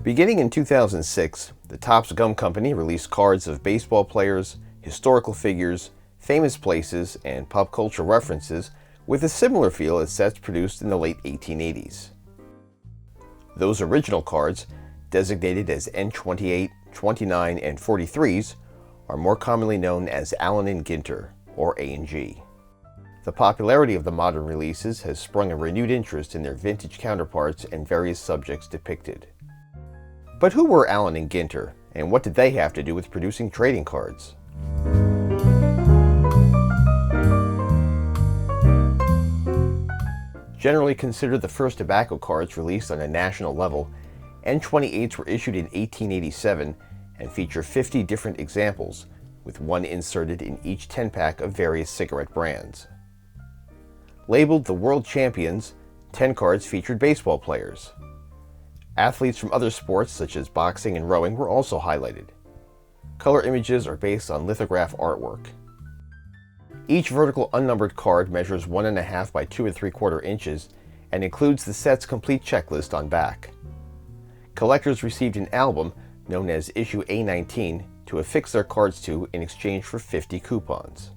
Beginning in 2006, the Topps Gum Company released cards of baseball players, historical figures, famous places, and pop culture references with a similar feel as sets produced in the late 1880s. Those original cards, designated as N28, 29, and 43s, are more commonly known as Allen and Ginter, or A&G. The popularity of the modern releases has sprung a renewed interest in their vintage counterparts and various subjects depicted. But who were Allen and Ginter, and what did they have to do with producing trading cards? Generally considered the first tobacco cards released on a national level, N28s were issued in 1887 and feature 50 different examples, with one inserted in each 10-pack of various cigarette brands. Labeled the World Champions, 10 cards featured baseball players. Athletes from other sports such as boxing and rowing were also highlighted. Color images are based on lithograph artwork. Each vertical unnumbered card measures 1.5 by 2 3/4 inches and includes the set's complete checklist on back. Collectors received an album known as Issue A19 to affix their cards to in exchange for 50 coupons.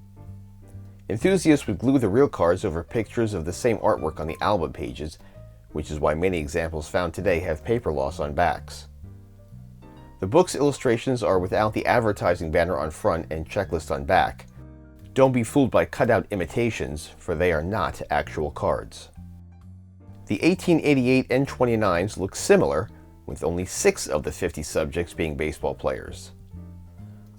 Enthusiasts would glue the real cards over pictures of the same artwork on the album pages, which is why many examples found today have paper loss on backs. The book's illustrations are without the advertising banner on front and checklist on back. Don't be fooled by cutout imitations, for they are not actual cards. The 1888 N29s look similar, with only 6 of the 50 subjects being baseball players.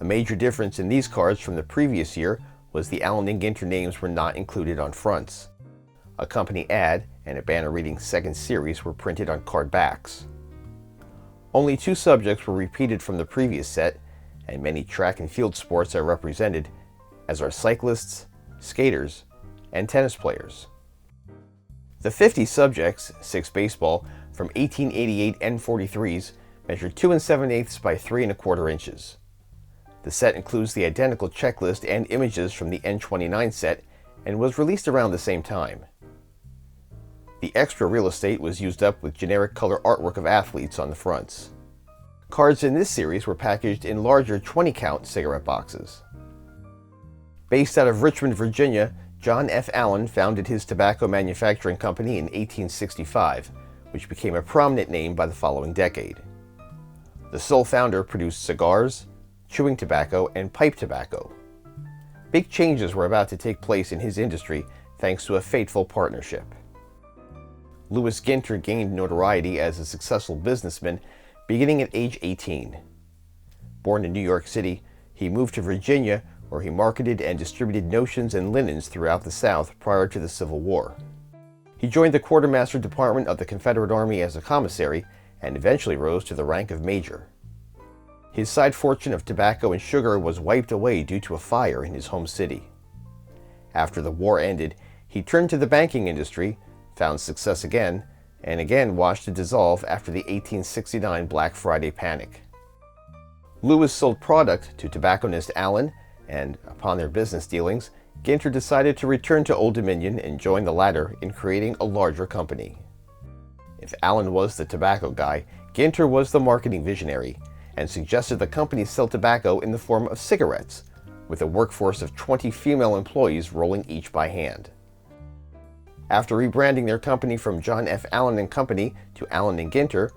A major difference in these cards from the previous year was the Allen and Ginter names were not included on fronts. A company ad and a banner reading Second Series were printed on card backs. Only 2 subjects were repeated from the previous set, and many track and field sports are represented, as are cyclists, skaters, and tennis players. The 50 subjects, 6 baseball, from 1888 N43s measured 2 7/8 by 3 1/4 inches. The set includes the identical checklist and images from the N29 set and was released around the same time. The extra real estate was used up with generic color artwork of athletes on the fronts. Cards in this series were packaged in larger 20-count cigarette boxes. Based out of Richmond, Virginia, John F. Allen founded his tobacco manufacturing company in 1865, which became a prominent name by the following decade. The sole founder produced cigars, chewing tobacco, and pipe tobacco. Big changes were about to take place in his industry thanks to a fateful partnership. Louis Ginter gained notoriety as a successful businessman beginning at age 18. Born in New York City, he moved to Virginia, where he marketed and distributed notions and linens throughout the South prior to the Civil War. He joined the Quartermaster Department of the Confederate Army as a commissary and eventually rose to the rank of major. His side fortune of tobacco and sugar was wiped away due to a fire in his home city. After the war ended, he turned to the banking industry, found success again, and again watched it dissolve after the 1869 Black Friday panic. Lewis sold product to tobacconist Allen, and upon their business dealings, Ginter decided to return to Old Dominion and join the latter in creating a larger company. If Allen was the tobacco guy, Ginter was the marketing visionary, and suggested the company sell tobacco in the form of cigarettes, with a workforce of 20 female employees rolling each by hand. After rebranding their company from John F. Allen and Company to Allen and Ginter,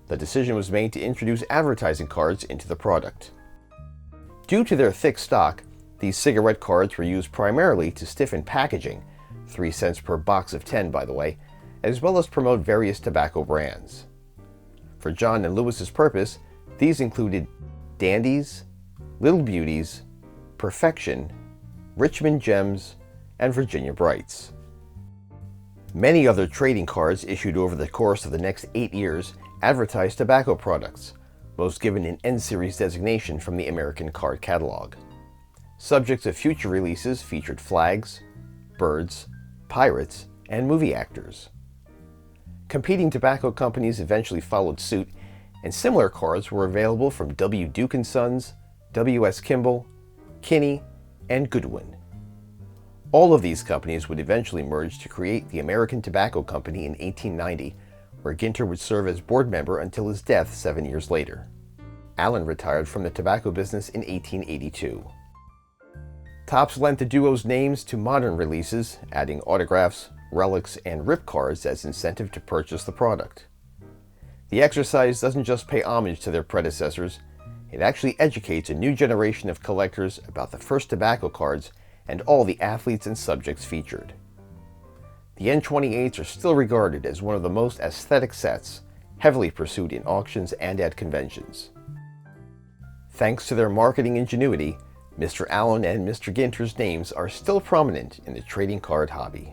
the decision was made to introduce advertising cards into the product. Due to their thick stock, these cigarette cards were used primarily to stiffen packaging, 3 cents per box of 10 by the way, as well as promote various tobacco brands. For John and Lewis's purpose, these included Dandies, Little Beauties, Perfection, Richmond Gems, and Virginia Brights. Many other trading cards issued over the course of the next 8 years advertised tobacco products, most given an N-Series designation from the American Card Catalog. Subjects of future releases featured flags, birds, pirates, and movie actors. Competing tobacco companies eventually followed suit, and similar cards were available from W. Duke & Sons, W.S. Kimball, Kinney, and Goodwin. All of these companies would eventually merge to create the American Tobacco Company in 1890, where Ginter would serve as board member until his death 7 years later. Allen retired from the tobacco business in 1882. Topps lent the duo's names to modern releases, adding autographs, relics, and rip cards as incentive to purchase the product. The exercise doesn't just pay homage to their predecessors, it actually educates a new generation of collectors about the first tobacco cards and all the athletes and subjects featured. The N28s are still regarded as one of the most aesthetic sets, heavily pursued in auctions and at conventions. Thanks to their marketing ingenuity, Mr. Allen and Mr. Ginter's names are still prominent in the trading card hobby.